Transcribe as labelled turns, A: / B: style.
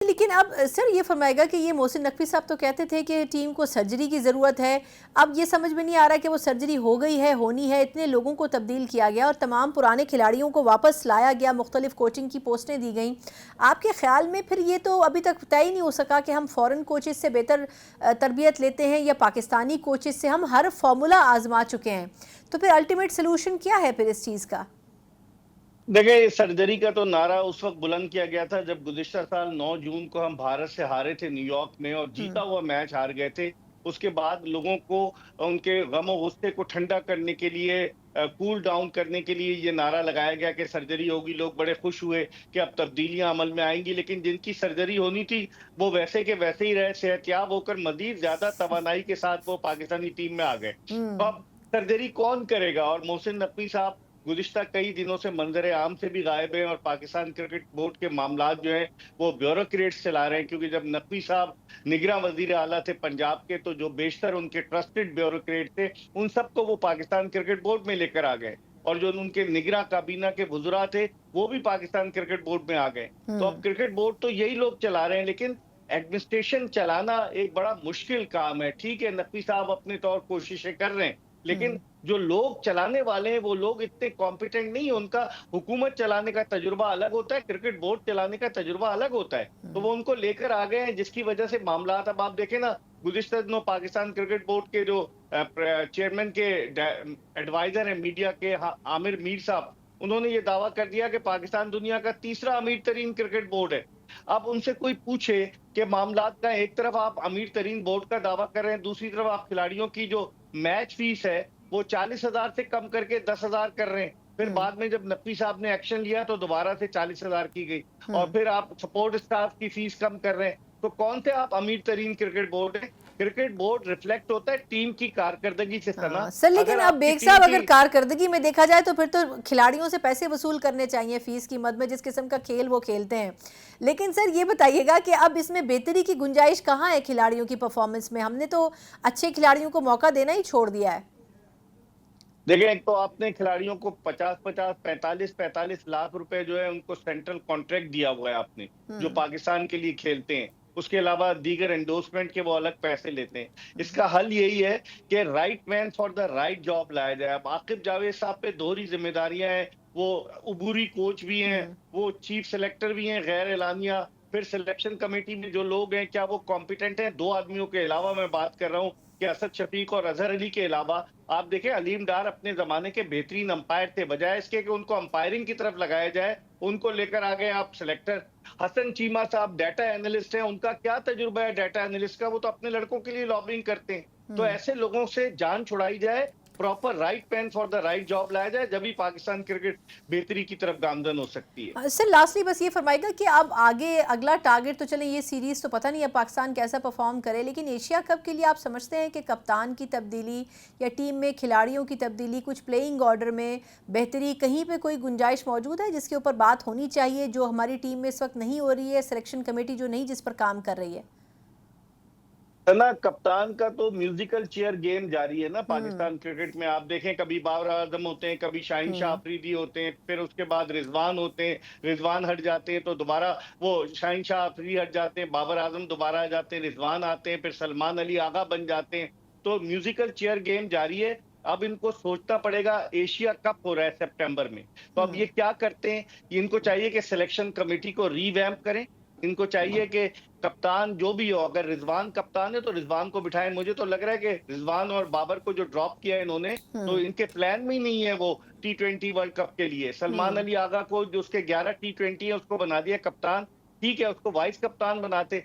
A: लेकिन अब सर ये फरमाएगा कि ये मोहसिन नकवी साहब तो कहते थे कि टीम को सर्जरी की ज़रूरत है। अब ये समझ में नहीं आ रहा कि वो सर्जरी हो गई है, होनी है, इतने लोगों को तब्दील किया गया और तमाम पुराने खिलाड़ियों को वापस लाया गया, मुख्तलिफ कोचिंग की पोस्टें दी गई। आपके ख्याल में फिर ये तो अभी तक तय ही नहीं हो सका कि हम फ़ॉरेन कोचेज़ से बेहतर तरबियत लेते हैं या पाकिस्तानी कोचेज़ से। हम हर फार्मूला आजमा चुके हैं, तो फिर अल्टीमेट सोल्यूशन क्या है फिर इस चीज़ का?
B: देखिए, सर्जरी का तो नारा उस वक्त बुलंद किया गया था जब गुज़िश्ता साल 9 जून को हम भारत से हारे थे न्यूयॉर्क में और जीता
A: हम्म।
B: हुआ मैच हार गए थे। उसके बाद लोगों को उनके गम और गुस्से को ठंडा करने के लिए कूल डाउन करने के लिए ये नारा लगाया गया कि सर्जरी होगी। लोग बड़े खुश हुए कि अब तब्दीलियां अमल में आएंगी, लेकिन जिनकी सर्जरी होनी थी वो वैसे के वैसे ही रहे, सेहतयाब होकर मजीद ज्यादा तवानाई के साथ वो पाकिस्तानी टीम में आ गए। तो
A: हम्म।
B: अब सर्जरी कौन करेगा? और मोहसिन नकवी साहब गुज़िश्ता कई दिनों से मंजर आम से भी गायब हैं और पाकिस्तान क्रिकेट बोर्ड के मामलात जो हैं वो ब्यूरोक्रेट्स चला रहे हैं, क्योंकि जब नकवी साहब निगरां वजीर आला थे पंजाब के, तो जो बेशतर उनके ट्रस्टेड ब्यूरोक्रेट थे उन सबको वो पाकिस्तान क्रिकेट बोर्ड में लेकर आ गए, और जो उनके निगरां काबीना के वज़रा थे वो भी पाकिस्तान क्रिकेट बोर्ड में आ गए। तो अब
A: हम्म।
B: क्रिकेट बोर्ड तो यही लोग चला रहे हैं, लेकिन एडमिनिस्ट्रेशन चलाना एक बड़ा मुश्किल काम है। ठीक है, नकवी साहब अपने तौर कोशिशें कर रहे हैं, लेकिन
A: हम्म।
B: जो लोग चलाने वाले हैं वो लोग इतने कॉम्पिटेंट नहीं है। उनका हुकूमत चलाने का तजुर्बा अलग होता है, क्रिकेट बोर्ड चलाने का तजुर्बा अलग होता है। तो वो उनको लेकर आ गए हैं, जिसकी वजह से मामलात अब आप देखें ना, गुज़िश्ता दिनों पाकिस्तान क्रिकेट बोर्ड के जो चेयरमैन के एडवाइजर हैं मीडिया के, आमिर मीर साहब, उन्होंने ये दावा कर दिया कि पाकिस्तान दुनिया का तीसरा अमीर तरीन क्रिकेट बोर्ड है। अब उनसे कोई पूछे कि मामलात का, एक तरफ आप अमीर तरीन बोर्ड का दावा कर रहे हैं, दूसरी तरफ आप खिलाड़ियों की जो मैच फीस है वो 40,000 से कम करके 10,000 कर रहे हैं। फिर
A: हम्म।
B: बाद में जब नकवी साहब ने एक्शन लिया तो दोबारा से 40,000 की गई, और
A: हम्म।
B: फिर आप सपोर्ट स्टाफ की फीस कम कर रहे हैं। तो कौन से आप अमीर तरीन क्रिकेट बोर्ड है? क्रिकेट बोर्ड रिफ्लेक्ट होता है टीम की कारकर्दगी से सना।
A: हाँ सर, लेकिन
B: अगर
A: अब
B: आपकी
A: बेग
B: टीम
A: साहब
B: की
A: अगर कारकर्दगी में देखा जाए तो फिर तो खिलाड़ियों से पैसे वसूल करने चाहिए फीस की मद में, जिस किस्म का खेल वो खेलते हैं। लेकिन सर ये बताइएगा कि अब इसमें बेहतरी की गुंजाइश कहाँ है खिलाड़ियों की परफॉर्मेंस में? हमने तो अच्छे खिलाड़ियों को मौका देना ही छोड़ दिया है।
B: देखिए, एक तो आपने खिलाड़ियों को 50-50, 45-45 लाख रुपए जो है उनको सेंट्रल कॉन्ट्रैक्ट दिया हुआ है आपने, जो
A: हम्म।
B: पाकिस्तान के लिए खेलते हैं। उसके अलावा दीगर एंडोर्समेंट के वो अलग पैसे लेते हैं।
A: हम्म।
B: इसका हल यही है कि right man for the right job लाया जाए। अब आकिब जावेद साहब पे दोहरी जिम्मेदारियां हैं, वो अबूरी कोच भी हैं,
A: हम्म।
B: वो चीफ सेलेक्टर भी हैं गैर एलानिया। फिर सिलेक्शन कमेटी में जो लोग हैं क्या वो कॉम्पिटेंट हैं? दो आदमियों के अलावा मैं बात कर रहा हूँ कि असद शफीक और अजहर अली के अलावा आप देखें, अलीम डार अपने जमाने के बेहतरीन अंपायर थे। बजाय इसके कि उनको अंपायरिंग की तरफ लगाया जाए, उनको लेकर आ गए आप सिलेक्टर। हसन चीमा साहब डाटा एनालिस्ट हैं, उनका क्या तजुर्बा है डाटा एनालिस्ट का? वो तो अपने लड़कों के लिए लॉबिंग करते हैं। तो
A: हम्म।
B: ऐसे लोगों से जान छुड़ाई जाए, proper right man for the right job लाया जाए, जब भी पाकिस्तान क्रिकेट बेहतरी की तरफ गामजन हो सकती है।
A: सर लास्टली बस ये फरमाएगा कि अब आगे अगला टारगेट तो चले, ये सीरीज़ तो पता नहीं है पाकिस्तान कैसा परफॉर्म करे, लेकिन एशिया कप के लिए आप समझते हैं कि कप्तान की तब्दीली या टीम में खिलाड़ियों की तब्दीली, कुछ प्लेइंग ऑर्डर में बेहतरी, कहीं पे कोई गुंजाइश मौजूद है जिसके ऊपर बात होनी चाहिए, जो हमारी टीम में इस वक्त नहीं हो रही है, सिलेक्शन कमेटी जो नहीं जिस पर काम कर रही है?
B: है ना, कप्तान का तो म्यूजिकल चेयर गेम जारी है ना
A: हम्म।
B: पाकिस्तान क्रिकेट में। आप देखें, कभी बाबर आजम होते हैं, कभी शाहीन शाह
A: हम्म।
B: अफरीदी होते हैं, फिर उसके बाद रिजवान होते हैं, रिजवान हट जाते हैं तो दोबारा वो शाहीन शाह अफरीदी हट जाते हैं, बाबर आजम दोबारा आ जाते हैं, रिजवान आते हैं, फिर सलमान अली आगा बन जाते हैं। तो म्यूजिकल चेयर गेम जारी है। अब इनको सोचना पड़ेगा, एशिया कप हो रहा है सितंबर में, तो अब
A: हम्म।
B: ये क्या करते हैं? इनको चाहिए कि सिलेक्शन कमेटी को रीवैम्प करें। इनको चाहिए कि कप्तान जो भी हो, अगर रिजवान कप्तान है तो रिजवान को बिठाएं। मुझे तो लग रहा है कि रिजवान और बाबर को जो ड्रॉप किया है इन्होंने, तो
A: हम्म।
B: इनके प्लान में ही नहीं है वो T20 वर्ल्ड कप के लिए। सलमान
A: हम्म।
B: अली आगा को, जो उसके 11 T20 है, उसको बना दिया कप्तान। ठीक है, उसको वाइस कप्तान बनाते,